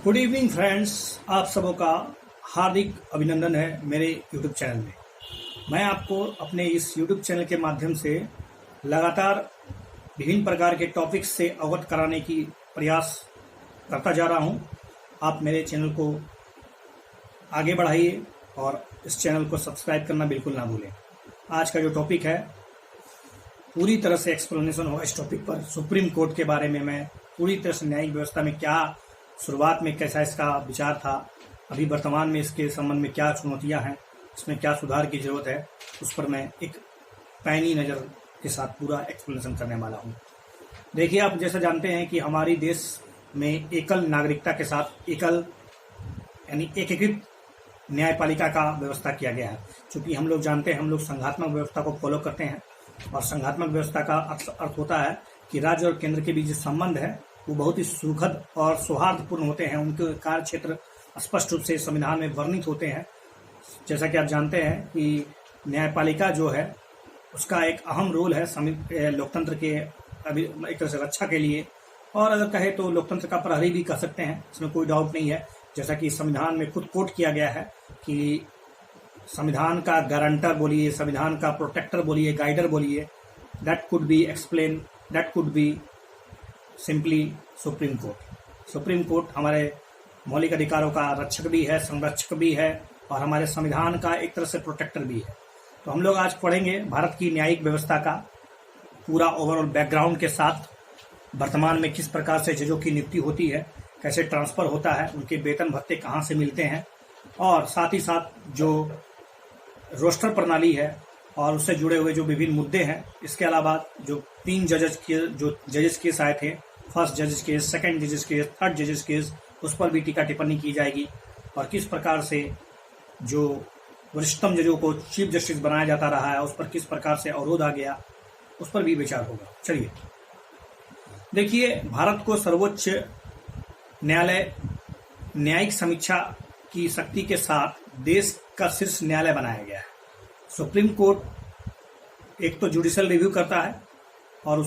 Good evening friends, आप सबों का हार्दिक अभिनंदन है मेरे यूट्यूब चैनल में। मैं आपको अपने इस यूट्यूब चैनल के माध्यम से लगातार विभिन्न प्रकार के टॉपिक्स से अवगत कराने की प्रयास करता जा रहा हूं। आप मेरे चैनल को आगे बढ़ाइए और इस चैनल को सब्सक्राइब करना बिल्कुल ना भूलें। आज का जो टॉपिक है, पूरी तरह से एक्सप्लेनेशन होगा इस टॉपिक पर। सुप्रीम कोर्ट के बारे में मैं पूरी तरह से न्यायिक व्यवस्था में क्या शुरुआत में कैसा इसका विचार था, अभी वर्तमान में इसके संबंध में क्या चुनौतियां हैं, इसमें क्या सुधार की जरूरत है, उस पर मैं एक पैनी नज़र के साथ पूरा एक्सप्लेनेशन करने वाला हूं। देखिए, आप जैसा जानते हैं कि हमारी देश में एकल नागरिकता के साथ एकल यानी एकीकृत न्यायपालिका का व्यवस्था किया गया है। चूंकि हम लोग जानते हैं, हम लोग संघात्मक व्यवस्था को फॉलो करते हैं और संघात्मक व्यवस्था का अर्थ होता है कि राज्य और केंद्र के बीच जो संबंध है वो बहुत ही सुखद और सौहार्दपूर्ण होते हैं। उनके कार्य क्षेत्र स्पष्ट रूप से संविधान में वर्णित होते हैं। जैसा कि आप जानते हैं कि न्यायपालिका जो है उसका एक अहम रोल है लोकतंत्र के एक तरह से रक्षा के लिए, और अगर कहे तो लोकतंत्र का प्रहरी भी कह सकते हैं, इसमें कोई डाउट नहीं है। जैसा कि संविधान में खुद कोट किया गया है कि संविधान का गारंटर बोलिए, संविधान का प्रोटेक्टर बोलिए, गाइडर बोलिए, that could be simply supreme court. Supreme court हमारे मौलिक अधिकारों का रक्षक भी है, संरक्षक भी है और हमारे संविधान का एक तरह से प्रोटेक्टर भी है। तो हम लोग आज पढ़ेंगे भारत की न्यायिक व्यवस्था का पूरा ओवरऑल बैकग्राउंड के साथ, वर्तमान में किस प्रकार से जजों की नियुक्ति होती है, कैसे ट्रांसफर होता है, उनके वेतन भत्ते कहाँ से मिलते हैं, और साथ ही साथ जो रोस्टर प्रणाली है और उससे जुड़े हुए जो विभिन्न मुद्दे हैं। इसके अलावा जो 3 जजेस केस आए थे, फर्स्ट जजेस केस, सेकंड जजेस केस, थर्ड जजेस केस, उस पर भी टीका टिप्पणी की जाएगी और किस प्रकार से जो वरिष्ठतम जजों को चीफ जस्टिस बनाया जाता रहा है उस पर किस प्रकार से अवरोध आ गया, उस पर भी विचार होगा। चलिए देखिए, भारत को सर्वोच्च न्यायालय न्यायिक समीक्षा की शक्ति के साथ देश का शीर्ष न्यायालय बनाया गया है। सुप्रीम कोर्ट एक तो जुडिशियल रिव्यू करता है और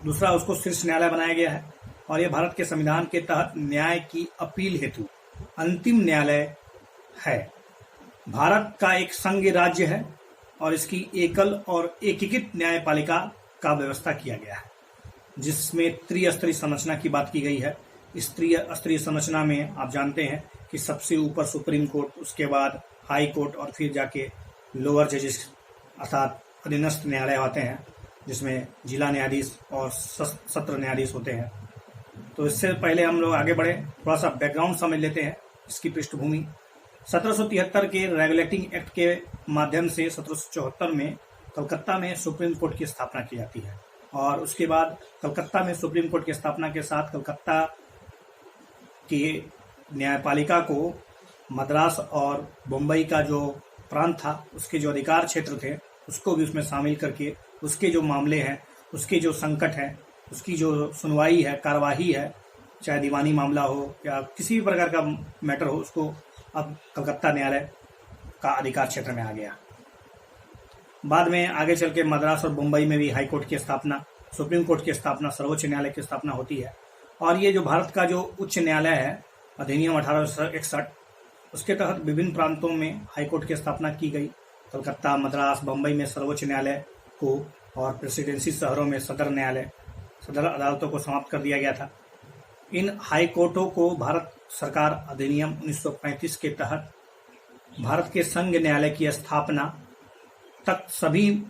दूसरा उसको शीर्ष न्यायालय बनाया गया है, और यह भारत के संविधान के तहत न्याय की अपील हेतु अंतिम न्यायालय है। भारत का एक संघीय राज्य है और इसकी एकल और एकीकृत न्यायपालिका का व्यवस्था किया गया है, जिसमें त्रिस्तरीय संरचना की बात की गई है। इस त्रिस्तरीय संरचना में आप जानते हैं कि सबसे ऊपर सुप्रीम कोर्ट, उसके बाद हाई कोर्ट और फिर जाके लोअर जजेस अर्थात अधीनस्थ न्यायालय आते हैं, जिसमें जिला न्यायाधीश और सत्र न्यायाधीश होते हैं। तो इससे पहले हम लोग आगे बढ़े, थोड़ा सा बैकग्राउंड समझ लेते हैं, इसकी पृष्ठभूमि। 1773 के रेगुलेटिंग एक्ट के माध्यम से 1774 में कलकत्ता में सुप्रीम कोर्ट की स्थापना की जाती है, और उसके बाद कलकत्ता में सुप्रीम कोर्ट की स्थापना के साथ कलकत्ता की न्यायपालिका को मद्रास और मुंबई का जो प्रांत था, उसके जो अधिकार क्षेत्र थे, उसको भी उसमें शामिल करके उसके जो मामले हैं, उसके जो संकट हैं, उसकी जो सुनवाई है, कार्यवाही है, चाहे दीवानी मामला हो या किसी भी प्रकार का मैटर हो, उसको अब कलकत्ता न्यायालय का अधिकार क्षेत्र में आ गया। बाद में आगे चल के मद्रास और मुंबई में भी हाई कोर्ट की स्थापना, सुप्रीम कोर्ट की स्थापना, सर्वोच्च न्यायालय की स्थापना होती है। और ये जो भारत का जो उच्च न्यायालय है, अधिनियम 1861, उसके तहत विभिन्न प्रांतों में हाई कोर्ट की स्थापना की गई। कलकत्ता, मद्रास, बम्बई में सर्वोच्च न्यायालय को और प्रेसिडेंसी शहरों में सदर अदालतों को समाप्त कर दिया गया था। इन हाई कोर्टों को भारत सरकार अधिनियम 1935 के तहत भारत के संघ न्यायालय की स्थापना तक सभी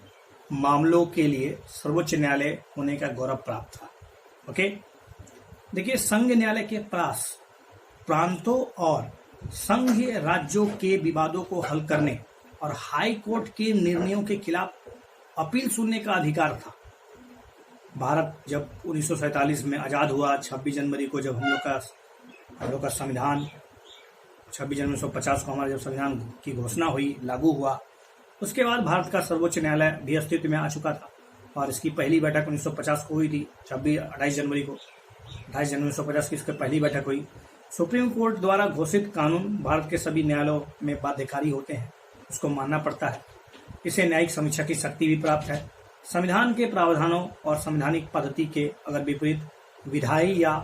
मामलों के लिए सर्वोच्च न्यायालय होने का गौरव प्राप्त था। ओके, देखिए, संघ न्यायालय के पास प्रांतों और संघीय राज्यों के विवादों को हल करने और हाई कोर्ट के निर्णयों के खिलाफ अपील सुनने का अधिकार था। भारत जब 1947 में आज़ाद हुआ, 26 जनवरी को जब हम लोग का संविधान, 26 जनवरी 1950 को हमारा जब संविधान की घोषणा हुई, लागू हुआ, उसके बाद भारत का सर्वोच्च न्यायालय भी अस्तित्व में आ चुका था और इसकी पहली बैठक 1950 को हुई थी। 28 जनवरी 1950 की इसकी पहली बैठक हुई। सुप्रीम कोर्ट द्वारा घोषित कानून भारत के सभी न्यायालयों में बाध्यकारी होते हैं, उसको मानना पड़ता है। इसे न्यायिक समीक्षा की शक्ति भी प्राप्त है। संविधान के प्रावधानों और संवैधानिक पद्धति के अगर विपरीत विधायी या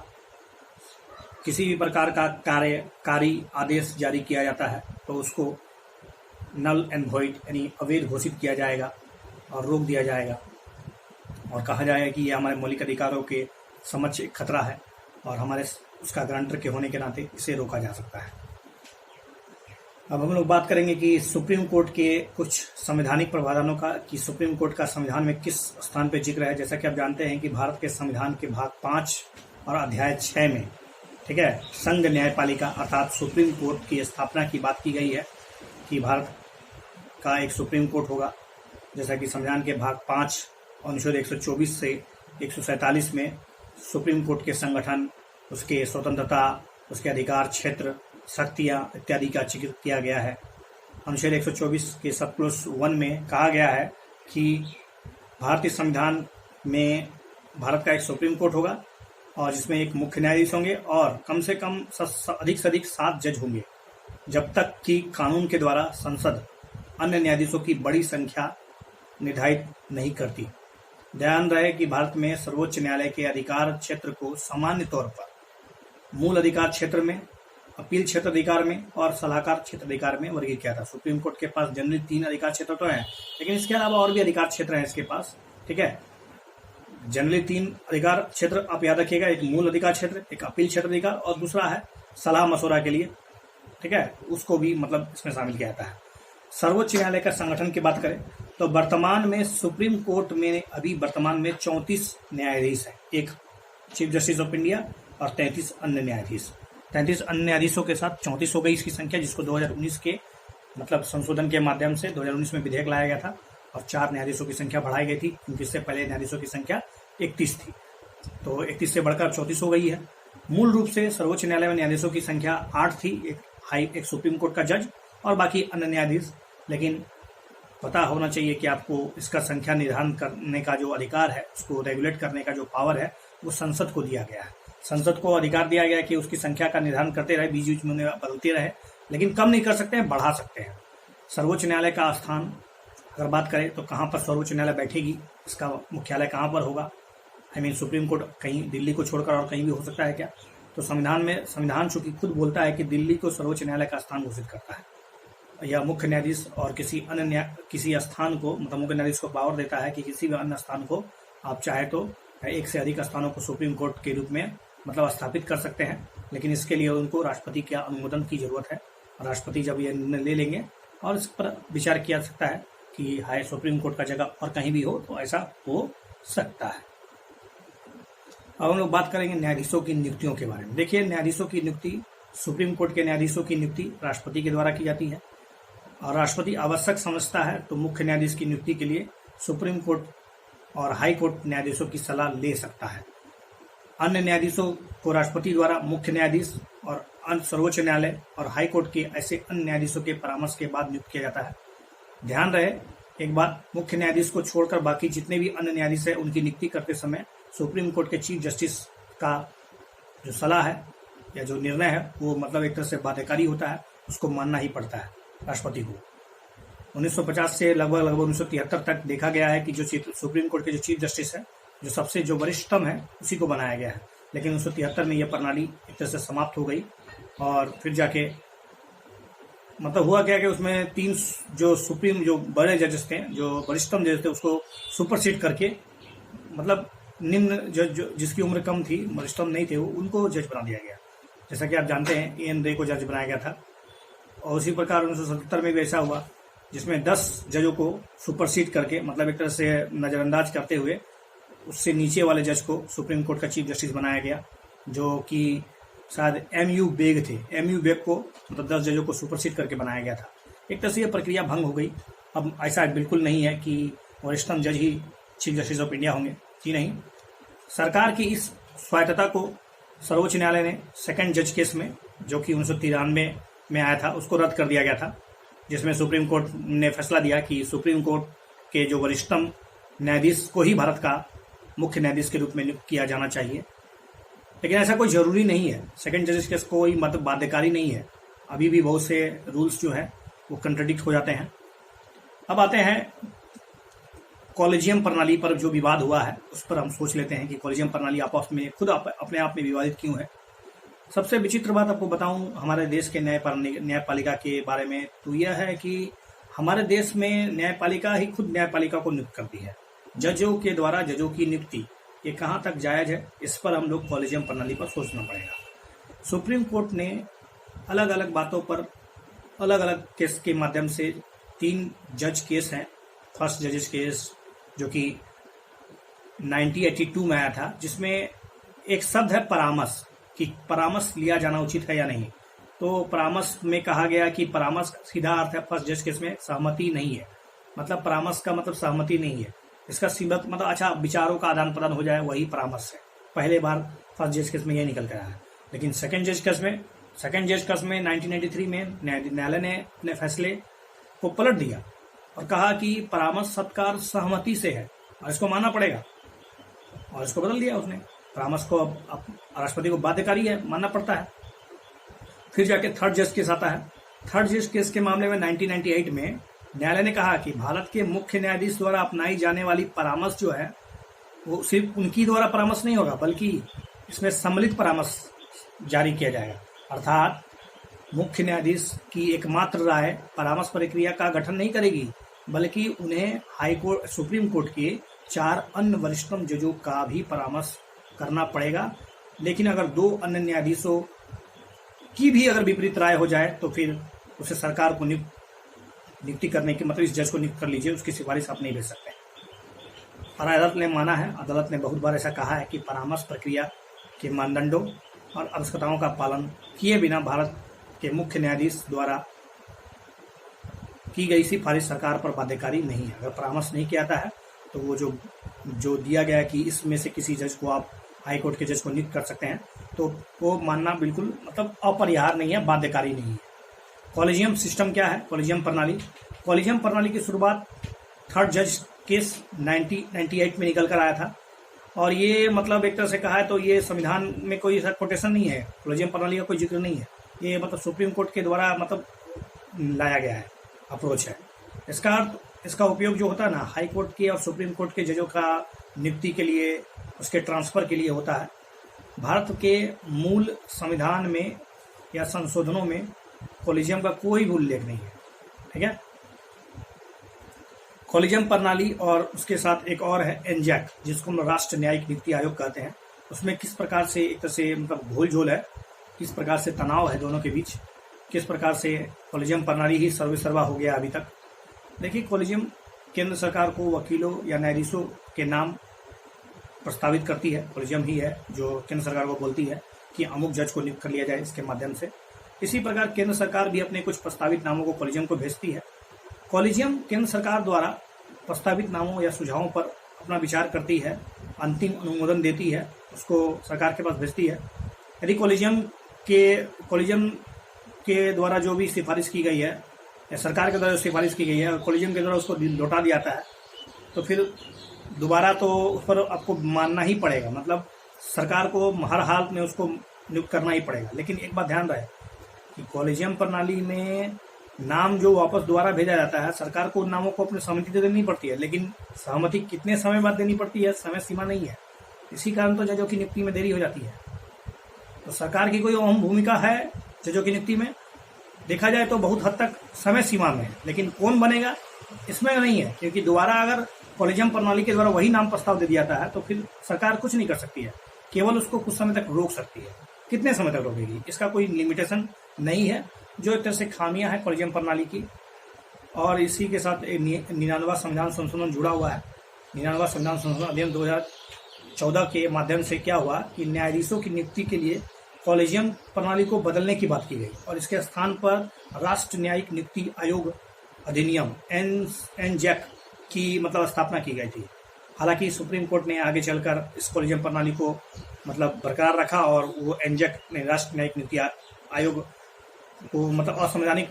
किसी भी प्रकार का कार्यकारी आदेश जारी किया जाता है तो उसको नल एंड वॉइड यानी अवैध घोषित किया जाएगा और रोक दिया जाएगा और कहा जाएगा कि यह हमारे मौलिक अधिकारों के समक्ष एक खतरा है और हमारे उसका गारंटर के होने के नाते इसे रोका जा सकता है। अब हम लोग बात करेंगे कि सुप्रीम कोर्ट के कुछ संवैधानिक प्रावधानों का, कि सुप्रीम कोर्ट का संविधान में किस स्थान पर जिक्र है। जैसा कि आप जानते हैं कि भारत के संविधान के भाग 5 और अध्याय 6 में, ठीक है, संघ न्यायपालिका अर्थात सुप्रीम कोर्ट की स्थापना की बात की गई है कि भारत का एक सुप्रीम कोर्ट होगा। जैसा कि संविधान के भाग 5 अनुच्छेद 124 से 147 में सुप्रीम कोर्ट के संगठन, उसके स्वतंत्रता, उसके अधिकार क्षेत्र, शक्तियां इत्यादि का जिक्र किया गया है। अनुच्छेद 124 के सब क्लोज 1 में कहा गया है कि भारतीय संविधान में भारत का एक सुप्रीम कोर्ट होगा और जिसमें एक मुख्य न्यायाधीश होंगे और कम से कम अधिक से अधिक 7 जज होंगे, जब तक कि कानून के द्वारा संसद अन्य न्यायाधीशों की बड़ी संख्या निर्धारित नहीं करती। ध्यान रहे कि भारत में सर्वोच्च न्यायालय के अधिकार क्षेत्र को सामान्य तौर पर मूल अधिकार क्षेत्र में, अपील क्षेत्र अधिकार में और सलाहकार क्षेत्र अधिकार में वर्गीकृत किया था। सुप्रीम कोर्ट के पास जनरली 3 अधिकार क्षेत्र तो हैं, लेकिन इसके अलावा और भी अधिकार क्षेत्र हैं इसके पास, ठीक है। जनरली 3 अधिकार क्षेत्र आप याद रखिएगा, एक मूल अधिकार क्षेत्र, एक अपील क्षेत्र अधिकार और दूसरा है सलाह मशवरा के लिए, ठीक है, उसको भी मतलब इसमें शामिल किया जाता है। सर्वोच्च न्यायालय का संगठन की बात करें तो वर्तमान में सुप्रीम कोर्ट में अभी वर्तमान में 34 न्यायाधीश हैं, एक चीफ जस्टिस ऑफ इंडिया और 33 अन्य न्यायाधीश। 33 अन्य न्यायाधीशों के साथ 34 हो गई इसकी संख्या, जिसको 2019 के मतलब संशोधन के माध्यम से 2019 में विधेयक लाया गया था और 4 न्यायाधीशों की संख्या बढ़ाई गई थी, क्योंकि इससे पहले न्यायाधीशों की संख्या 31 थी, तो 31 से बढ़कर 34 हो गई है। मूल रूप से सर्वोच्च न्यायालय में न्यायाधीशों की संख्या 8 थी, एक सुप्रीम कोर्ट का जज और बाकी अन्य न्यायाधीश। लेकिन पता होना चाहिए कि आपको इसका संख्या निर्धारण करने का जो अधिकार है, उसको रेगुलेट करने का जो पावर है, वो संसद को दिया गया है। संसद को अधिकार दिया गया है कि उसकी संख्या का निर्धारण करते रहे, बीच बीच में उन्हें बदलते रहे, लेकिन कम नहीं कर सकते हैं, बढ़ा सकते हैं। सर्वोच्च न्यायालय का स्थान अगर बात करें तो कहाँ पर सर्वोच्च न्यायालय बैठेगी, इसका मुख्यालय कहाँ पर होगा, सुप्रीम कोर्ट कहीं दिल्ली को छोड़कर और कहीं भी हो सकता है क्या? तो संविधान चूंकि खुद बोलता है कि दिल्ली को सर्वोच्च न्यायालय का स्थान घोषित करता है, या मुख्य न्यायाधीश और किसी स्थान को, मतलब मुख्य न्यायाधीश को पावर देता है कि किसी भी अन्य स्थान को आप चाहे तो एक से अधिक स्थानों को सुप्रीम कोर्ट के रूप में मतलब स्थापित कर सकते हैं, लेकिन इसके लिए उनको राष्ट्रपति के अनुमोदन की जरूरत है। राष्ट्रपति जब ये निर्णय ले लेंगे और इस पर विचार किया जा सकता है कि हाई सुप्रीम कोर्ट का जगह और कहीं भी हो, तो ऐसा हो सकता है। अब हम लोग बात करेंगे न्यायाधीशों की नियुक्तियों के बारे में। देखिए, न्यायाधीशों की नियुक्ति, सुप्रीम कोर्ट के न्यायाधीशों की नियुक्ति राष्ट्रपति के द्वारा की जाती है और राष्ट्रपति आवश्यक समझता है तो मुख्य न्यायाधीश की नियुक्ति के लिए सुप्रीम कोर्ट और हाई कोर्ट न्यायाधीशों की सलाह ले सकता है। अन्य न्यायाधीशों को राष्ट्रपति द्वारा मुख्य न्यायाधीश और सर्वोच्च न्यायालय और हाई कोर्ट के ऐसे अन्य न्यायाधीशों के परामर्श के बाद नियुक्त किया जाता है। ध्यान रहे एक बात, मुख्य न्यायाधीश को छोड़कर बाकी जितने भी अन्य न्यायाधीश है, उनकी नियुक्ति करते समय सुप्रीम कोर्ट के चीफ जस्टिस का जो सलाह है या जो निर्णय है, वो मतलब एक तरह से बाध्यकारी होता है, उसको मानना ही पड़ता है राष्ट्रपति को। 1950 से लगभग 1973 तक देखा गया है कि जो सुप्रीम कोर्ट के जो चीफ जस्टिस है, जो सबसे जो वरिष्ठतम है, उसी को बनाया गया है। लेकिन 1973 में यह प्रणाली एक तरह से समाप्त हो गई और फिर जाके मतलब हुआ क्या कि उसमें 3 जो बड़े जजेस थे, जो वरिष्ठतम जज थे, उसको सुपरसीड करके मतलब निम्न जज जिसकी उम्र कम थी, वरिष्ठतम नहीं थे, वो उनको जज बना दिया गया। जैसा कि आप जानते हैं एन रे को जज बनाया गया था और उसी प्रकार 1977 में भी ऐसा हुआ, जिसमें 10 जजों को सुपरसीड करके मतलब एक तरह से नज़रअंदाज करते हुए उससे नीचे वाले जज को सुप्रीम कोर्ट का चीफ जस्टिस बनाया गया, जो कि शायद एमयू बेग थे। एमयू बेग को मतलब 10 जजों को सुपरसीड करके बनाया गया था। एक तरह से यह प्रक्रिया भंग हो गई। अब ऐसा बिल्कुल नहीं है कि वरिष्ठतम जज ही चीफ जस्टिस ऑफ इंडिया होंगे, जी नहीं। सरकार की इस स्वायत्तता को सर्वोच्च न्यायालय ने सेकंड जज केस में, जो कि 1993 में आया था, उसको रद्द कर दिया गया था, जिसमें सुप्रीम कोर्ट ने फैसला दिया कि सुप्रीम कोर्ट के जो वरिष्ठतम न्यायाधीश को ही भारत का मुख्य न्यायाधीश के रूप में नियुक्त किया जाना चाहिए। लेकिन ऐसा कोई जरूरी नहीं है, सेकंड जजेस केस कोई मतलब बाध्यकारी नहीं है। अभी भी बहुत से रूल्स जो है वो कंट्राडिक्ट हो जाते हैं। अब आते हैं कॉलेजियम प्रणाली पर जो विवाद हुआ है, उस पर हम सोच लेते हैं कि कॉलेजियम प्रणाली आपस में खुद अपने आप में विवादित क्यों है। सबसे विचित्र बात आपको बताऊं हमारे देश के न्यायपालिका के बारे में, तो यह है कि हमारे देश में न्यायपालिका ही खुद न्यायपालिका को नियुक्त करती है। जजों के द्वारा जजों की नियुक्ति ये कहाँ तक जायज है, इस पर हम लोग कॉलेजियम प्रणाली पर सोचना पड़ेगा। सुप्रीम कोर्ट ने अलग अलग बातों पर अलग अलग केस के माध्यम से 3 जज केस हैं। फर्स्ट जजेस केस जो कि 1982 में आया था, जिसमें एक शब्द है परामर्श, कि परामर्श लिया जाना उचित है या नहीं। तो परामर्श में कहा गया कि परामर्श सीधा अर्थ है फर्स्ट जज केस में सहमति नहीं है, मतलब परामर्श का मतलब सहमति नहीं है। इसका सीमित मतलब अच्छा विचारों का आदान प्रदान हो जाए, वही परामर्श है। पहले बार फर्स्ट जज केस में यह निकल कर आया है। लेकिन सेकंड जज केस में 1993 में न्यायालय ने अपने फैसले को पलट दिया और कहा कि परामर्श सत्कार सहमति से है और इसको मानना पड़ेगा, और इसको बदल दिया उसने। परामर्श को अब राष्ट्रपति को बाध्यकारी है, मानना पड़ता है। फिर जाके थर्ड जज केस आता है। थर्ड जज केस के मामले में 1998 में न्यायालय ने कहा कि भारत के मुख्य न्यायाधीश द्वारा अपनाई जाने वाली परामर्श जो है वो सिर्फ उनकी द्वारा परामर्श नहीं होगा, बल्कि इसमें सम्मिलित परामर्श जारी किया जाएगा। अर्थात मुख्य न्यायाधीश की एकमात्र राय परामर्श प्रक्रिया का गठन नहीं करेगी, बल्कि उन्हें हाईकोर्ट सुप्रीम कोर्ट के 4 अन्य वरिष्ठतम जजों का भी परामर्श करना पड़ेगा। लेकिन अगर 2 अन्य न्यायाधीशों की भी अगर विपरीत राय हो जाए तो फिर उसे सरकार को नियुक्ति करने की, मतलब इस जज को नियुक्त कर लीजिए, उसकी सिफारिश आप नहीं भेज सकते। और अदालत ने माना है, अदालत ने बहुत बार ऐसा कहा है कि परामर्श प्रक्रिया के मानदंडों और आवश्यकताओं का पालन किए बिना भारत के मुख्य न्यायाधीश द्वारा की गई सिफारिश सरकार पर बाध्यकारी नहीं है। अगर परामर्श नहीं किया जाता है तो वो जो दिया गया है कि इसमें से किसी जज को आप हाईकोर्ट के जज को नियुक्त कर सकते हैं, तो वो मानना बिल्कुल मतलब अपरिहार्य नहीं है, बाध्यकारी नहीं है। कॉलेजियम सिस्टम क्या है? कॉलेजियम प्रणाली की शुरुआत थर्ड जज केस 1998 में निकल कर आया था। और ये मतलब एक तरह से कहा है तो ये संविधान में कोई ऐसा कोटेशन नहीं है, कॉलेजियम प्रणाली का कोई जिक्र नहीं है। ये मतलब सुप्रीम कोर्ट के द्वारा मतलब लाया गया है, अप्रोच है। इसका उपयोग जो होता है ना, हाई कोर्ट के और सुप्रीम कोर्ट के जजों का नियुक्ति के लिए, उसके ट्रांसफर के लिए होता है। भारत के मूल संविधान में या संशोधनों में कॉलेजियम का कोई भी उल्लेख नहीं है, ठीक है। कॉलेजियम प्रणाली और उसके साथ एक और है एनजैक, जिसको हम राष्ट्रीय न्यायिक नियुक्ति आयोग कहते हैं। उसमें किस प्रकार से एक तरह से मतलब घोल झोल है, किस प्रकार से तनाव है दोनों के बीच, किस प्रकार से कॉलेजियम प्रणाली ही सर्वेसर्वा हो गया अभी तक। देखिए, कॉलेजियम केंद्र सरकार को वकीलों या न्यायाधीशों के नाम प्रस्तावित करती है। कॉलेजियम ही है जो केंद्र सरकार को बोलती है कि अमुक जज को नियुक्त कर लिया जाए इसके माध्यम से। इसी प्रकार केंद्र सरकार भी अपने कुछ प्रस्तावित नामों को कॉलेजियम को भेजती है। कॉलेजियम केंद्र सरकार द्वारा प्रस्तावित नामों या सुझावों पर अपना विचार करती है, अंतिम अनुमोदन देती है, उसको सरकार के पास भेजती है। यदि कॉलेजियम के द्वारा जो भी सिफारिश की गई है या सरकार के द्वारा जो सिफारिश की गई है और कॉलेजियम के द्वारा उसको लौटा दिया जाता है, तो फिर दोबारा तो उस पर आपको मानना ही पड़ेगा, मतलब सरकार को हर हाल में उसको नियुक्त करना ही पड़ेगा। लेकिन एक बात ध्यान रहे कि कॉलेजियम प्रणाली में नाम जो वापस दोबारा भेजा जाता है, सरकार को उन नामों को अपनी सहमति दे देनी पड़ती है, लेकिन सहमति कितने समय बाद देनी पड़ती है, समय सीमा नहीं है। इसी कारण तो जजों की नियुक्ति में देरी हो जाती है। तो सरकार की कोई अहम भूमिका है जजों की नियुक्ति में, देखा जाए तो बहुत हद तक समय सीमा में है, लेकिन कौन बनेगा इसमें नहीं है, क्योंकि दोबारा अगर कॉलेजियम प्रणाली के द्वारा वही नाम प्रस्ताव दे दिया जाता है तो फिर सरकार कुछ नहीं कर सकती है, केवल उसको कुछ समय तक रोक सकती है। कितने समय तक रोकेगी, इसका कोई लिमिटेशन नहीं है, जो एक तरह से खामियां हैं कॉलेजियम प्रणाली की। और इसी के साथ 99वां संविधान संशोधन जुड़ा हुआ है। 99वां संविधान संशोधन अधिनियम 2014 के माध्यम से क्या हुआ कि न्यायाधीशों की नियुक्ति के लिए कॉलेजियम प्रणाली को बदलने की बात की गई और इसके स्थान पर राष्ट्रीय न्यायिक नियुक्ति आयोग अधिनियम एनजैक की मतलब स्थापना की गई थी। हालांकि सुप्रीम कोर्ट ने आगे चलकर इस कॉलेजियम प्रणाली को मतलब बरकरार रखा और वो एनजैक ने राष्ट्रीय न्यायिक नियुक्ति आयोग को मतलब असंवैधानिक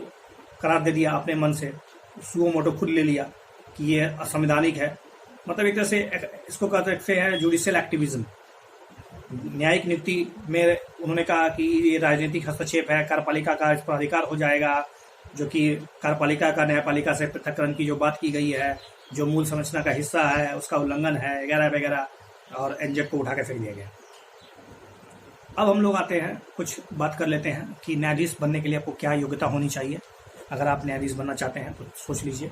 करार दे दिया अपने मन से, सुओ मोटो खुद ले लिया कि ये असंवैधानिक है। मतलब एक तरह से इसको कहते हैं जुडिशियल एक्टिविज्म। न्यायिक नियुक्ति में उन्होंने कहा कि ये राजनीतिक हस्तक्षेप है, कार्यपालिका का इस पर अधिकार हो जाएगा, जो कि कार्यपालिका का न्यायपालिका से पृथक्करण की जो बात की गई है, जो मूल संरचना का हिस्सा है, उसका उल्लंघन है वगैरह वगैरह, और एनजैक को उठा के फेंक दिया गया। अब हम लोग आते हैं, कुछ बात कर लेते हैं कि न्यायाधीश बनने के लिए आपको क्या योग्यता होनी चाहिए। अगर आप न्यायाधीश बनना चाहते हैं तो सोच लीजिए।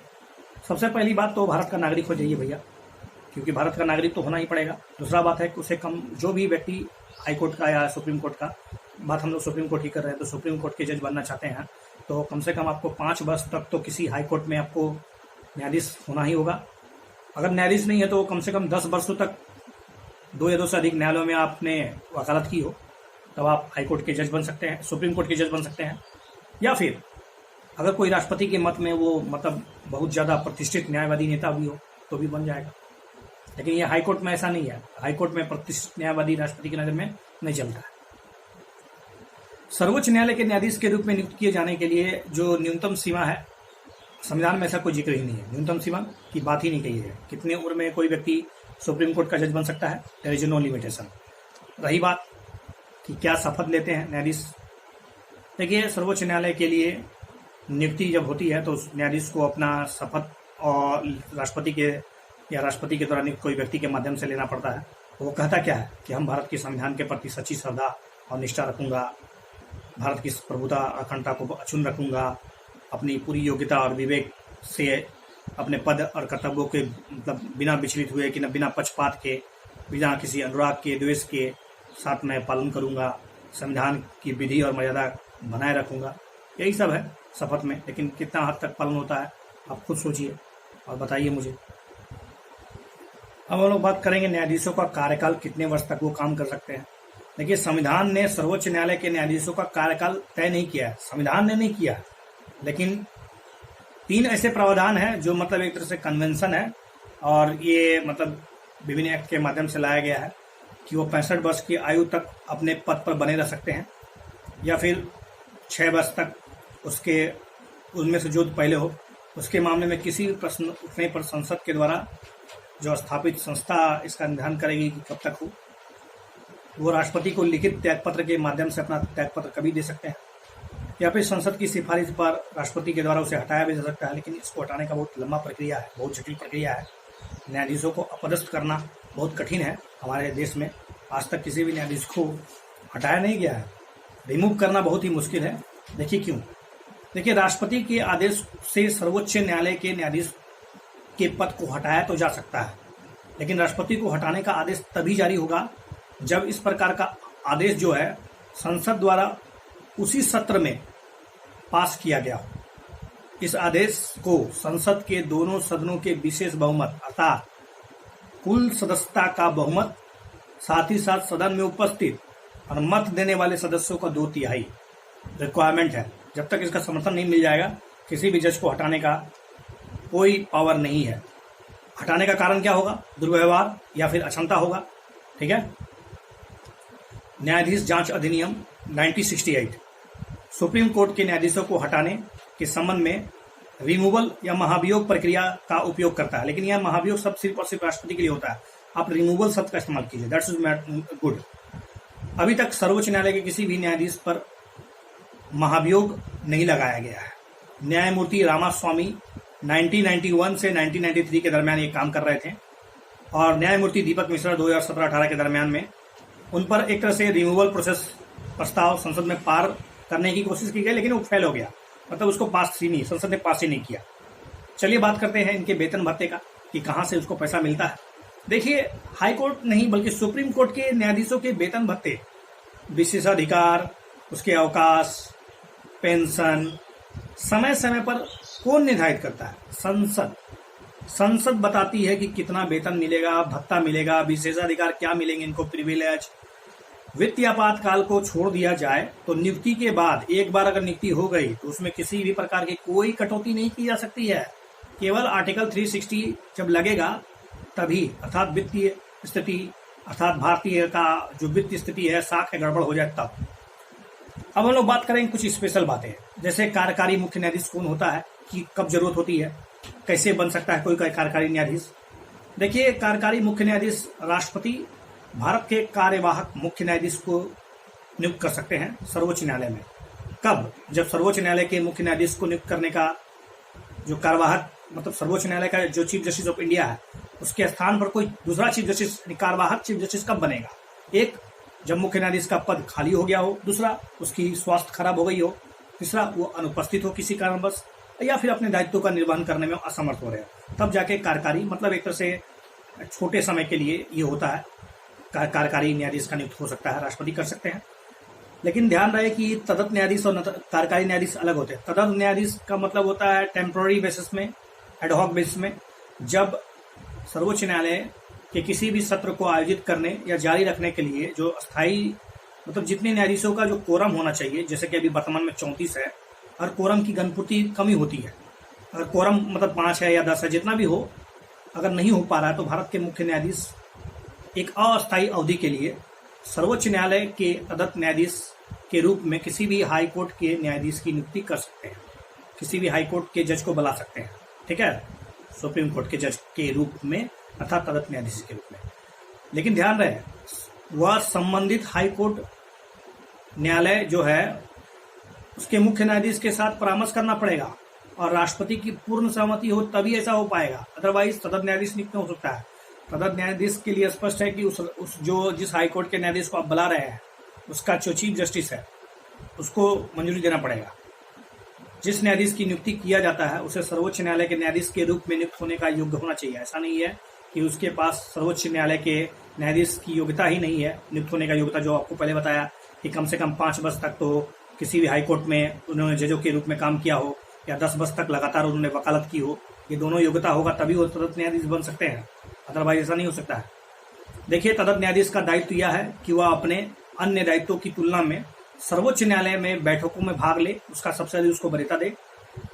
सबसे पहली बात तो भारत का नागरिक हो जाइए भैया, क्योंकि भारत का नागरिक तो होना ही पड़ेगा। दूसरा बात है कि उसे कम, जो भी व्यक्ति हाईकोर्ट का या सुप्रीम कोर्ट का, बात हम लोग सुप्रीम कोर्ट ही कर रहे हैं, तो सुप्रीम कोर्ट के जज बनना चाहते हैं तो कम से कम आपको 5 वर्ष तक तो किसी हाईकोर्ट में आपको न्यायाधीश होना ही होगा। अगर न्यायाधीश नहीं है तो कम से कम 10 वर्षों तक 2 या 2 से अधिक न्यायालयों में आपने वकालत की हो, तब आप हाईकोर्ट के जज बन सकते हैं, सुप्रीम कोर्ट के जज बन सकते हैं। या फिर अगर कोई राष्ट्रपति के मत में वो मतलब बहुत ज़्यादा प्रतिष्ठित न्यायवादी नेता भी हो तो भी बन जाएगा। लेकिन ये हाईकोर्ट में ऐसा नहीं है। हाईकोर्ट में प्रतिष्ठित न्यायवादी राष्ट्रपति की नज़र में नहीं चलता है। सर्वोच्च न्यायालय के न्यायाधीश के रूप में नियुक्त किए जाने के लिए जो न्यूनतम सीमा है, संविधान में ऐसा कोई जिक्र ही नहीं है। न्यूनतम सीमा की बात ही नहीं कही है। कितने उम्र में कोई व्यक्ति सुप्रीम कोर्ट का जज बन सकता है, देयर इज नो लिमिटेशन। रही बात कि क्या शपथ लेते हैं न्यायाधीश, देखिए सर्वोच्च न्यायालय के लिए नियुक्ति जब होती है तो उस न्यायाधीश को अपना शपथ और राष्ट्रपति के द्वारा नियुक्त कोई व्यक्ति के माध्यम से लेना पड़ता है। वो कहता क्या है कि हम भारत के संविधान के प्रति सच्ची श्रद्धा और निष्ठा रखूंगा, भारत की प्रभुता अखंडता को अक्षुण्ण रखूंगा, अपनी पूरी योग्यता और विवेक से अपने पद और कर्तव्यों के मतलब बिना विचलित हुए कि न बिना पक्षपात के, बिना किसी अनुराग के, द्वेष के साथ मैं पालन करूंगा, संविधान की विधि और मर्यादा बनाए रखूंगा। यही सब है शपथ में। लेकिन कितना हद तक पालन होता है आप खुद सोचिए और बताइए मुझे। अब हम लोग बात करेंगे न्यायाधीशों का कार्यकाल, कितने वर्ष तक वो काम कर सकते हैं। देखिए संविधान ने सर्वोच्च न्यायालय के न्यायाधीशों का कार्यकाल तय नहीं किया है, संविधान ने नहीं किया, लेकिन 3 ऐसे प्रावधान हैं जो मतलब एक तरह से कन्वेंशन है और ये मतलब विभिन्न एक्ट के माध्यम से लाया गया है कि वो 65 वर्ष की आयु तक अपने पद पर बने रह सकते हैं, या फिर 6 वर्ष तक उनमें से जो पहले हो उसके मामले में किसी भी प्रश्न उठने पर संसद के द्वारा जो स्थापित संस्था इसका निर्धारण करेगी कि कब तक हो, वो राष्ट्रपति को लिखित त्यागपत्र के माध्यम से अपना त्यागपत्र कभी दे सकते हैं, या फिर संसद की सिफारिश पर राष्ट्रपति के द्वारा उसे हटाया भी जा सकता है। लेकिन इसको हटाने का बहुत लंबा प्रक्रिया है, बहुत जटिल प्रक्रिया है। न्यायाधीशों को अपदस्थ करना बहुत कठिन है हमारे देश में। आज तक किसी भी न्यायाधीश को हटाया नहीं गया है, रिमूव करना बहुत ही मुश्किल है। देखिए क्यों। देखिए राष्ट्रपति के आदेश से सर्वोच्च न्यायालय के न्यायाधीश के पद को हटाया तो जा सकता है, लेकिन राष्ट्रपति को हटाने का आदेश तभी जारी होगा जब इस प्रकार का आदेश जो है संसद द्वारा उसी सत्र में पास किया गया हो। इस आदेश को संसद के दोनों सदनों के विशेष बहुमत अर्थात कुल सदस्यता का बहुमत, साथ ही साथ सदन में उपस्थित और मत देने वाले सदस्यों का 2/3 रिक्वायरमेंट है। जब तक इसका समर्थन नहीं मिल जाएगा किसी भी जज को हटाने का कोई पावर नहीं है। हटाने का कारण क्या होगा, दुर्व्यवहार या फिर अक्षमता होगा। ठीक है। न्यायाधीश जांच अधिनियम 1968 सुप्रीम कोर्ट के न्यायाधीशों को हटाने के संबंध में रिमूवल या महाभियोग प्रक्रिया का उपयोग करता है, लेकिन यह महाभियोग शब्द सिर्फ और सिर्फ राष्ट्रपति के लिए होता है। आप रिमूवल शब्द का इस्तेमाल कीजिए, दैट्स गुड। अभी तक सर्वोच्च न्यायालय के किसी भी न्यायाधीश पर महाभियोग नहीं लगाया गया है। न्यायमूर्ति रामास्वामी 1991 से 1993 के दरमियान ये काम कर रहे थे और न्यायमूर्ति दीपक मिश्रा 2017-18 के दरमियान में उन पर एक तरह से रिमूवल प्रोसेस प्रस्ताव संसद में पार करने की कोशिश की गई, लेकिन वो फेल हो गया। मतलब उसको पास ही नहीं, संसद ने पास ही नहीं किया। चलिए बात करते हैं इनके वेतन भत्ते का कि कहाँ से उसको पैसा मिलता है। देखिए हाई कोर्ट नहीं बल्कि सुप्रीम कोर्ट के न्यायाधीशों के वेतन भत्ते, विशेषाधिकार, उसके अवकाश, पेंशन समय समय पर कौन निर्धारित करता है, संसद। संसद बताती है कि कितना वेतन मिलेगा, भत्ता मिलेगा, विशेषाधिकार क्या मिलेंगे इनको, प्रिविलेज। वित्तीय आपातकाल को छोड़ दिया जाए तो नियुक्ति के बाद एक बार अगर नियुक्ति हो गई तो उसमें किसी भी प्रकार की कोई कटौती नहीं की जा सकती है। केवल आर्टिकल 360 जब लगेगा तभी, अर्थात वित्तीय स्थिति अर्थात भारतीय का जो वित्तीय स्थिति है साख है गड़बड़ हो जाए तब। अब हम लोग बात करेंगे कुछ स्पेशल बातें, जैसे कार्यकारी मुख्य न्यायाधीश कौन होता है, कि कब जरूरत होती है, कैसे बन सकता है कोई कार्यकारी न्यायाधीश। देखिए कार्यकारी मुख्य न्यायाधीश राष्ट्रपति भारत के कार्यवाहक मुख्य न्यायाधीश को नियुक्त कर सकते हैं सर्वोच्च न्यायालय में। कब, जब सर्वोच्च न्यायालय के मुख्य न्यायाधीश को नियुक्त करने का जो कार्यवाहक मतलब सर्वोच्च न्यायालय का जो चीफ जस्टिस ऑफ इंडिया है उसके स्थान पर कोई दूसरा चीफ जस्टिस कार्यवाहक चीफ जस्टिस कब बनेगा। एक जब मुख्य न्यायाधीश का पद खाली हो गया हो, दूसरा उसकी स्वास्थ्य खराब हो गई हो, तीसरा वो अनुपस्थित हो किसी कारणवश, या फिर अपने दायित्व का निर्वहन करने में असमर्थ हो रहे हो, तब जाके कार्यकारी मतलब एक तरह से छोटे समय के लिए ये होता है, कार्यकारी न्यायाधीश का नियुक्त हो सकता है, राष्ट्रपति कर सकते हैं। लेकिन ध्यान रहे कि तदर्थ न्यायाधीश और कार्यकारी न्यायाधीश अलग होते हैं। तदर्थ न्यायाधीश का मतलब होता है टेम्पोररी बेसिस में, एडहॉक बेसिस में, जब सर्वोच्च न्यायालय के किसी भी सत्र को आयोजित करने या जारी रखने के लिए जो अस्थायी मतलब जितने न्यायाधीशों का जो कोरम होना चाहिए, जैसे कि अभी वर्तमान में 34 है, और कोरम की गणपूर्ति कमी होती है, अगर कोरम मतलब 5 है या 10 है, जितना भी हो, अगर नहीं हो पा रहा है तो भारत के मुख्य न्यायाधीश एक अस्थायी अवधि के लिए सर्वोच्च न्यायालय के तदर्थ न्यायाधीश के रूप में किसी भी हाई कोर्ट के न्यायाधीश की नियुक्ति कर सकते हैं, किसी भी हाई कोर्ट के जज को बुला सकते हैं, ठीक है, सुप्रीम कोर्ट के जज के रूप में अर्थात तदर्थ न्यायाधीश के रूप में। लेकिन ध्यान रहे वह संबंधित हाई कोर्ट न्यायालय जो है उसके मुख्य न्यायाधीश के साथ परामर्श करना पड़ेगा और राष्ट्रपति की पूर्ण सहमति हो तभी ऐसा हो पाएगा, अदरवाइज तदर्थ न्यायाधीश नियुक्त हो सकता है। तदर्थ न्यायाधीश के लिए स्पष्ट है कि जिस हाईकोर्ट के न्यायाधीश को आप बुला रहे हैं उसका जो चीफ जस्टिस है उसको मंजूरी देना पड़ेगा। जिस न्यायाधीश की नियुक्ति किया जाता है उसे सर्वोच्च न्यायालय के न्यायाधीश के रूप में नियुक्त होने का योग्य होना चाहिए। ऐसा नहीं है कि उसके पास सर्वोच्च न्यायालय के न्यायाधीश की योग्यता ही नहीं है, नियुक्त होने का योग्यता, जो आपको पहले बताया कि कम से कम 5 वर्ष तक तो किसी भी हाईकोर्ट में उन्होंने जजों के रूप में काम किया हो या 10 वर्ष तक लगातार उन्होंने वकालत की हो, ये दोनों योग्यता होगा तभी वो तदर्थ न्यायाधीश बन सकते हैं, अदरवाइज ऐसा नहीं हो सकता है। देखिए, तदर्थ न्यायाधीश का दायित्व यह है कि वह अपने अन्य दायित्वों की तुलना में सर्वोच्च न्यायालय में बैठकों में भाग ले, उसका सबसे अधिक उसको वरीयता दे।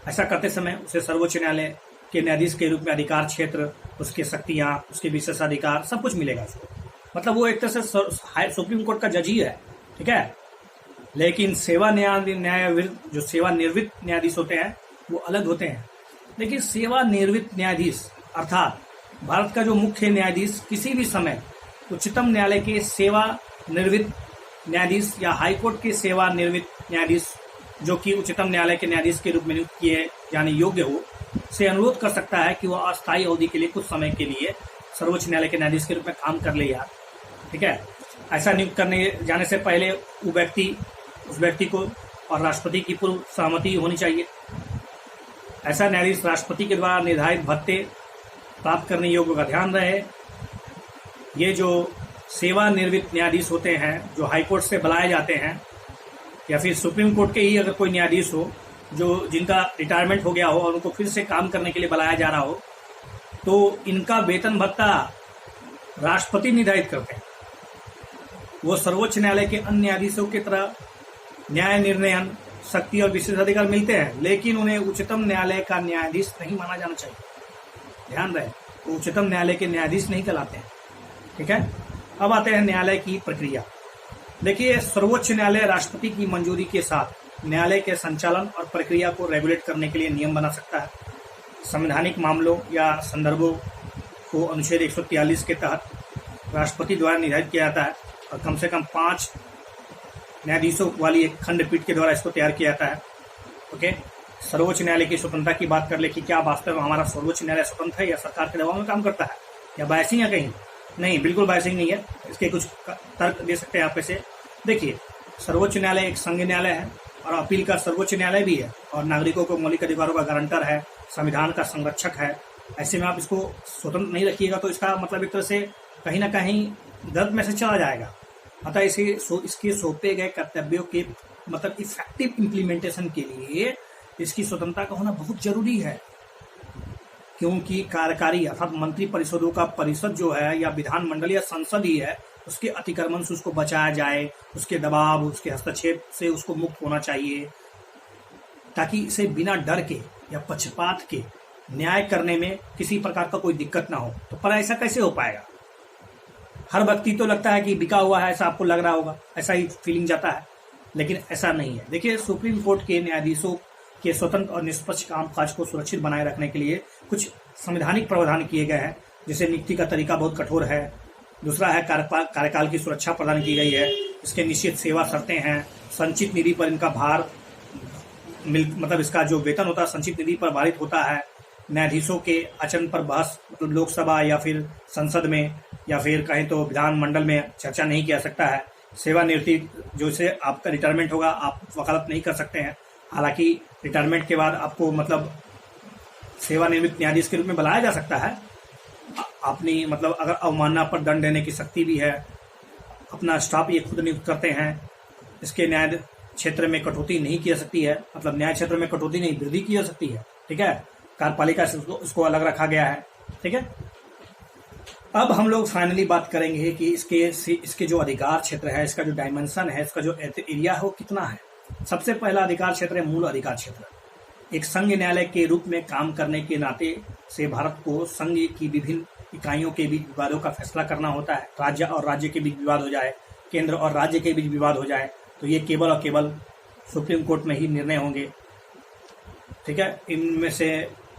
ऐसा करते समय उसे सर्वोच्च न्यायालय के न्यायाधीश के रूप में अधिकार क्षेत्र, उसकी शक्तियां, उसके विशेषाधिकार सब कुछ मिलेगा उसको, मतलब वो एक तरह से सुप्रीम कोर्ट का जज ही है, ठीक है। लेकिन जो सेवानिवृत्त न्यायाधीश होते हैं वो अलग होते हैं। लेकिन सेवानिवृत्त न्यायाधीश अर्थात भारत का जो मुख्य न्यायाधीश किसी भी समय उच्चतम न्यायालय के सेवानिवृत्त न्यायाधीश या हाईकोर्ट के सेवानिवृत्त न्यायाधीश जो कि उच्चतम न्यायालय के न्यायाधीश के रूप में नियुक्त किए जाने योग्य हो, से अनुरोध कर सकता है कि वह अस्थायी अवधि के लिए कुछ समय के लिए सर्वोच्च न्यायालय के न्यायाधीश के रूप में काम कर ले यार, ठीक है। ऐसा नियुक्त करने जाने से पहले उस व्यक्ति को और राष्ट्रपति की पूर्व सहमति होनी चाहिए। ऐसा न्यायाधीश राष्ट्रपति के द्वारा निर्धारित भत्ते प्राप्त करने योग्य का ध्यान रहे। ये जो सेवानिवृत्त न्यायाधीश होते हैं जो हाईकोर्ट से बुलाए जाते हैं या फिर सुप्रीम कोर्ट के ही अगर कोई न्यायाधीश हो जो जिनका रिटायरमेंट हो गया हो और उनको फिर से काम करने के लिए बुलाया जा रहा हो, तो इनका वेतन भत्ता राष्ट्रपति निर्धारित करते हैं। वो सर्वोच्च न्यायालय के अन्य न्यायाधीशों की तरह न्याय निर्णयन शक्ति और विशेषाधिकार मिलते हैं, लेकिन उन्हें उच्चतम न्यायालय का न्यायाधीश नहीं माना जाना चाहिए। ध्यान रहे, वो उच्चतम न्यायालय के न्यायाधीश नहीं कहलाते हैं, ठीक है। अब आते हैं न्यायालय की प्रक्रिया। देखिए, सर्वोच्च न्यायालय राष्ट्रपति की मंजूरी के साथ न्यायालय के संचालन और प्रक्रिया को रेगुलेट करने के लिए नियम बना सकता है। संवैधानिक मामलों या संदर्भों को अनुच्छेद 143 के तहत राष्ट्रपति द्वारा निर्धारित किया जाता है और कम से कम 5 न्यायाधीशों वाली एक खंडपीठ के द्वारा इसको तैयार किया जाता है। ओके, सर्वोच्च न्यायालय की स्वतंत्रता की बात कर ले कि क्या वास्तव में हमारा सर्वोच्च न्यायालय स्वतंत्र है या सरकार के दबाव में काम करता है या बायसिंग है कहीं? नहीं, बिल्कुल बायसिंग नहीं है। इसके कुछ तर्क दे सकते हैं आप ऐसे। देखिए, सर्वोच्च न्यायालय एक संघ न्यायालय है और अपील का सर्वोच्च न्यायालय भी है और नागरिकों को मौलिक अधिकारों का गारंटर है, संविधान का संरक्षक है। ऐसे में आप इसको स्वतंत्र नहीं रखिएगा तो इसका मतलब एक तरह से कहीं ना कहीं गलत मैसेज चला जाएगा। अतः इसके सौंपे गए कर्तव्यों के मतलब इफेक्टिव इम्प्लीमेंटेशन के लिए इसकी स्वतंत्रता का होना बहुत जरूरी है, क्योंकि कार्यकारी अर्थात मंत्री परिषदों का परिषद जो है या विधानमंडल या संसद ही है, उसके अतिक्रमण से उसको बचाया जाए, उसके दबाव, उसके हस्तक्षेप से उसको मुक्त होना चाहिए, ताकि इसे बिना डर के या पक्षपात के न्याय करने में किसी प्रकार का कोई दिक्कत ना हो। तो पर ऐसा कैसे हो पाएगा? हर व्यक्ति तो लगता है कि बिका हुआ है, ऐसा आपको लग रहा होगा, ऐसा ही फीलिंग जाता है, लेकिन ऐसा नहीं है। देखिए, सुप्रीम कोर्ट के न्यायाधीशों के स्वतंत्र और निष्पक्ष कामकाज को सुरक्षित बनाए रखने के लिए कुछ संवैधानिक प्रावधान किए गए हैं। जैसे नियुक्ति का तरीका बहुत कठोर है। दूसरा है कार्यकाल की सुरक्षा प्रदान की गई है। इसके निश्चित सेवा शर्तें हैं। संचित निधि पर इनका भार मतलब इसका जो वेतन होता है संचित निधि पर भारित होता है। न्यायाधीशों के आचरण पर बहस मतलब लोकसभा या फिर संसद में या फिर कहें तो विधानमंडल में चर्चा नहीं किया सकता है। सेवानिवृत्ति जो से आपका रिटायरमेंट होगा, आप वकालत नहीं कर सकते हैं। हालांकि रिटायरमेंट के बाद आपको मतलब सेवानिवृत्त न्यायाधीश के रूप में बुलाया जा सकता है। अपनी मतलब अगर अवमानना पर दंड देने की शक्ति भी है। अपना स्टाफ ये खुद नियुक्त करते हैं। इसके न्याय क्षेत्र में कटौती नहीं की जा सकती है, मतलब न्याय क्षेत्र में कटौती नहीं, वृद्धि की जा सकती है। ठीक है, कार्यपालिका से उसको अलग रखा गया है। ठीक है, अब हम लोग फाइनली बात करेंगे कि इसके जो अधिकार क्षेत्र है, इसका जो डायमेंशन है, इसका जो एरिया है वो कितना है। सबसे पहला अधिकार क्षेत्र है मूल अधिकार क्षेत्र। एक संघ न्यायालय के रूप में काम करने के नाते से भारत को संघ की विभिन्न इकाइयों के बीच विवादों का फैसला करना होता है। राज्य और राज्य के बीच विवाद हो जाए, केंद्र और राज्य के बीच विवाद हो जाए, तो ये केवल और केवल सुप्रीम कोर्ट में ही निर्णय होंगे। ठीक है, इनमें से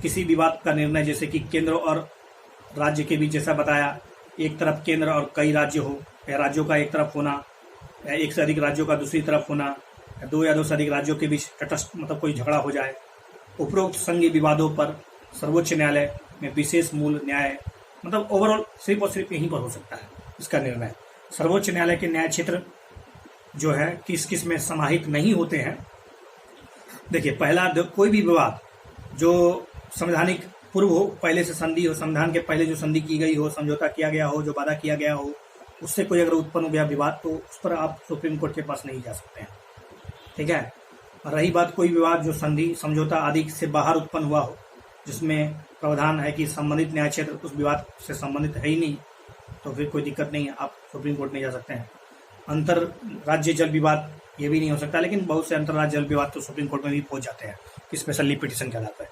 किसी विवाद का निर्णय, जैसे कि केंद्र और राज्य के बीच, जैसा बताया, एक तरफ केंद्र और कई राज्य हो, या राज्यों का एक तरफ होना, या एक से अधिक राज्यों का दूसरी तरफ होना, या दो से अधिक राज्यों के बीच तटस्थ मतलब कोई झगड़ा हो जाए। उपरोक्त संघीय विवादों पर सर्वोच्च न्यायालय में विशेष मूल न्याय मतलब ओवरऑल सिर्फ और सिर्फ यहीं पर हो सकता है इसका निर्णय। सर्वोच्च न्यायालय के न्याय क्षेत्र जो है किस किस में समाहित नहीं होते हैं। देखिए, पहला, कोई भी विवाद जो संवैधानिक पूर्व हो, पहले से संधि हो, संविधान के पहले जो संधि की गई हो, समझौता किया गया हो, जो वादा किया गया हो, उससे कोई अगर उत्पन्न हो गया विवाद, तो उस पर आप सुप्रीम कोर्ट के पास नहीं जा सकते हैं। ठीक है, और रही बात कोई विवाद जो संधि, समझौता आदि से बाहर उत्पन्न हुआ हो, जिसमें प्रावधान है कि संबंधित न्याय क्षेत्र उस विवाद से संबंधित है ही नहीं, तो फिर कोई दिक्कत नहीं है, आप सुप्रीम कोर्ट नहीं जा सकते हैं। अंतर राज्य जल विवाद ये भी नहीं हो सकता, लेकिन बहुत से अंतर्राज्य जल विवाद तो सुप्रीम कोर्ट में भी पहुंच जाते हैं, स्पेशली पिटीशन कहलाता है।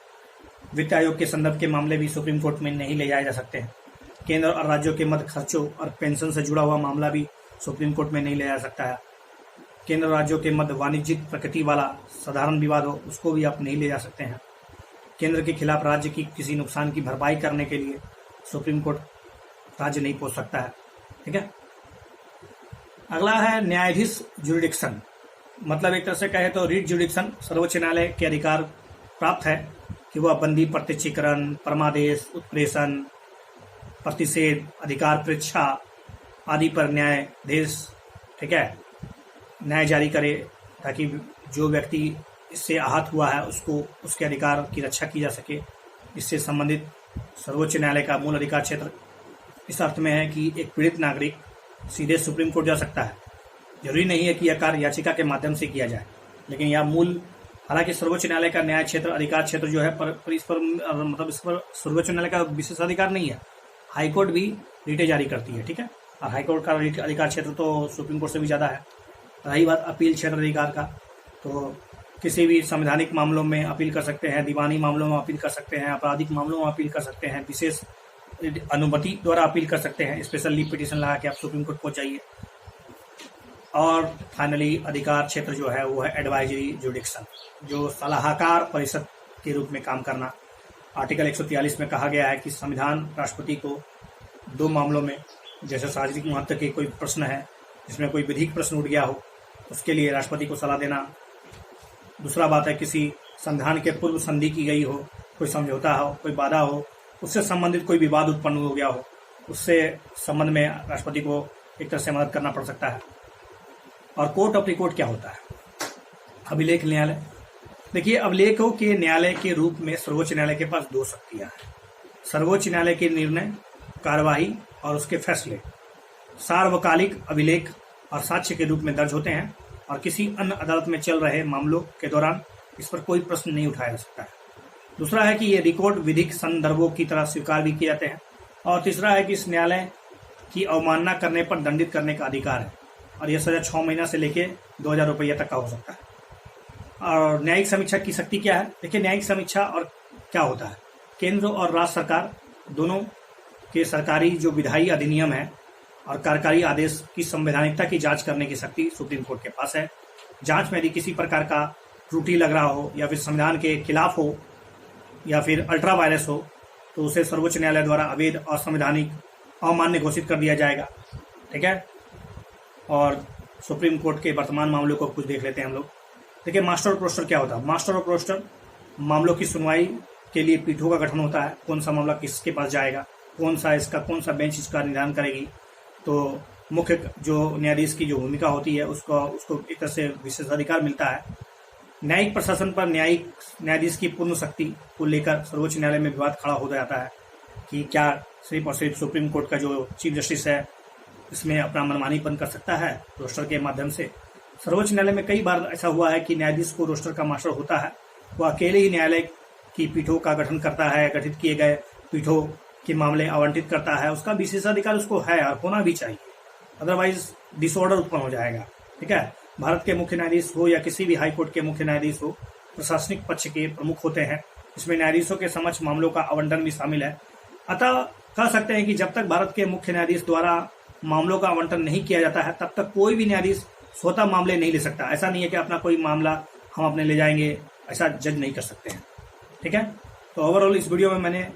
वित्त आयोग के संदर्भ के मामले भी सुप्रीम कोर्ट में नहीं ले जाए जा सकते हैं। केंद्र और राज्यों के मध्य खर्चों और पेंशन से जुड़ा हुआ मामला भी सुप्रीम कोर्ट में नहीं ले जा सकता है। केंद्र और राज्यों के मध्य वाणिज्यिक प्रकृति वाला साधारण विवाद हो, उसको भी आप नहीं ले जा सकते हैं। केंद्र के खिलाफ राज्य की किसी नुकसान की भरपाई करने के लिए सुप्रीम कोर्ट राज्य नहीं पहुंच सकता है। ठीक है, अगला है न्यायाधीश जुरिडिक्शन, मतलब एक तरह से कहे तो रीट जुरिडिक्शन सर्वोच्च न्यायालय के अधिकार प्राप्त है कि वह बंदी, प्रत्यक्षीकरण, परमादेश, उत्प्रेषण, प्रतिषेध, अधिकार परीक्षा आदि पर न्यायाधीश, ठीक है, न्याय जारी करे, ताकि जो व्यक्ति इससे आहत हुआ है उसको उसके अधिकार की रक्षा की जा सके। इससे संबंधित सर्वोच्च न्यायालय का मूल अधिकार क्षेत्र इस अर्थ में है कि एक पीड़ित नागरिक सीधे सुप्रीम कोर्ट जा सकता है। जरूरी नहीं है कि यह कार्य याचिका के माध्यम से किया जाए, लेकिन यह मूल, हालांकि सर्वोच्च न्यायालय का न्याय क्षेत्र अधिकार क्षेत्र जो है पर इस पर सर्वोच्च न्यायालय का विशेष अधिकार नहीं है। हाईकोर्ट भी रीटें जारी करती है। ठीक है, और हाईकोर्ट का अधिकार क्षेत्र तो सुप्रीम कोर्ट से भी ज़्यादा है। रही बात अपील क्षेत्र अधिकार का, तो किसी भी संवैधानिक मामलों में अपील कर सकते हैं, दीवानी मामलों में अपील कर सकते हैं, आपराधिक मामलों में अपील कर सकते हैं, विशेष अनुमति द्वारा अपील कर सकते हैं, स्पेशल लीव पिटीशन लगा के आप सुप्रीम कोर्ट पहुंच जाइए। और फाइनली अधिकार क्षेत्र जो है वो है एडवाइजरी जुडिक्शन, जो सलाहकार परिषद के रूप में काम करना। आर्टिकल 143 में कहा गया है कि संविधान राष्ट्रपति को दो मामलों में, जैसे सार्वजनिक महत्व के कोई प्रश्न है जिसमें कोई विधिक प्रश्न उठ गया हो, उसके लिए राष्ट्रपति को सलाह देना। दूसरा बात है किसी संविधान के पूर्व संधि की गई हो, कोई समझौता हो, कोई वादा हो, उससे संबंधित कोई विवाद उत्पन्न हो गया हो, उससे संबंध में राष्ट्रपति को एक तरह से मदद करना पड़ सकता है। और कोर्ट ऑफ रिकॉर्ड क्या होता है? अभिलेख न्यायालय। देखिए, अभिलेखों के न्यायालय के रूप में सर्वोच्च न्यायालय के पास दो शक्तियां हैं। सर्वोच्च न्यायालय के निर्णय, कार्यवाही और उसके फैसले सार्वकालिक अभिलेख और साक्ष्य के रूप में दर्ज होते हैं, और किसी अन्य अदालत में चल रहे मामलों के दौरान इस पर कोई प्रश्न नहीं उठाया जा सकता है। दूसरा है कि ये रिकॉर्ड विधिक संदर्भों की तरह स्वीकार भी किए जाते हैं। और तीसरा है कि इस न्यायालय की अवमानना करने पर दंडित करने का अधिकार है, और यह सजा 6 महीना से लेकर 2000 रुपये तक का हो सकता है। और न्यायिक समीक्षा की शक्ति क्या है? देखिए, न्यायिक समीक्षा और क्या होता है, केंद्र और राज्य सरकार दोनों के सरकारी जो विधायी अधिनियम है और कार्यकारी आदेश की संवैधानिकता की जांच करने की शक्ति सुप्रीम कोर्ट के पास है। जांच में यदि किसी प्रकार का त्रुटि लग रहा हो, या फिर संविधान के खिलाफ हो, या फिर अल्ट्रा वायरस हो, तो उसे सर्वोच्च न्यायालय द्वारा अवैध, असंवैधानिक, अमान्य घोषित कर दिया जाएगा। ठीक है, और सुप्रीम कोर्ट के वर्तमान मामलों को कुछ देख लेते हैं हम लोग। देखिए, मास्टर और प्रोस्टर क्या होता है? मास्टर और प्रोस्टर मामलों की सुनवाई के लिए पीठों का गठन होता है। कौन सा मामला किसके पास जाएगा, कौन सा बेंच इसका निर्धारण करेगी। तो मुख्य जो न्यायाधीश की जो भूमिका होती है उसको एक तरह से विशेषाधिकार मिलता है। न्यायिक प्रशासन पर न्यायाधीश की पूर्ण शक्ति को लेकर सर्वोच्च न्यायालय में विवाद खड़ा हो जाता है कि क्या सिर्फ और सिर्फ सुप्रीम कोर्ट का जो चीफ जस्टिस है इसमें अपना मनमानीपन कर सकता है रोस्टर के माध्यम से। सर्वोच्च न्यायालय में कई बार ऐसा हुआ है कि न्यायाधीश को रोस्टर का मास्टर होता है, वह अकेले ही न्यायालय की पीठों का गठन करता है, गठित किए गए पीठों के मामले आवंटित करता है। उसका विशेषाधिकार उसको है और होना भी चाहिए, अदरवाइज डिसऑर्डर उत्पन्न हो जाएगा। ठीक है, भारत के मुख्य न्यायाधीश हो या किसी भी हाई कोर्ट के मुख्य न्यायाधीश हो, प्रशासनिक पक्ष के प्रमुख होते हैं। इसमें न्यायाधीशों के समक्ष मामलों का आवंटन भी शामिल है। अतः कह सकते हैं कि जब तक भारत के मुख्य न्यायाधीश द्वारा मामलों का आवंटन नहीं किया जाता है तब तक कोई भी न्यायाधीश स्वतः मामले नहीं ले सकता। ऐसा नहीं है कि अपना कोई मामला हम अपने ले जाएंगे, ऐसा जज नहीं कर सकते हैं। ठीक है, तो ओवरऑल इस वीडियो में मैंने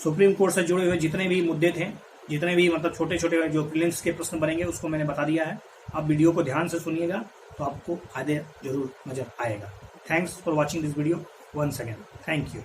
सुप्रीम कोर्ट से जुड़े हुए जितने भी मुद्दे थे, जितने भी मतलब छोटे छोटे जो प्रीलिम्स के प्रश्न बनेंगे उसको मैंने बता दिया है। आप वीडियो को ध्यान से सुनिएगा तो आपको फायदे जरूर नजर आएगा। Thanks for watching this video once again. Thank you.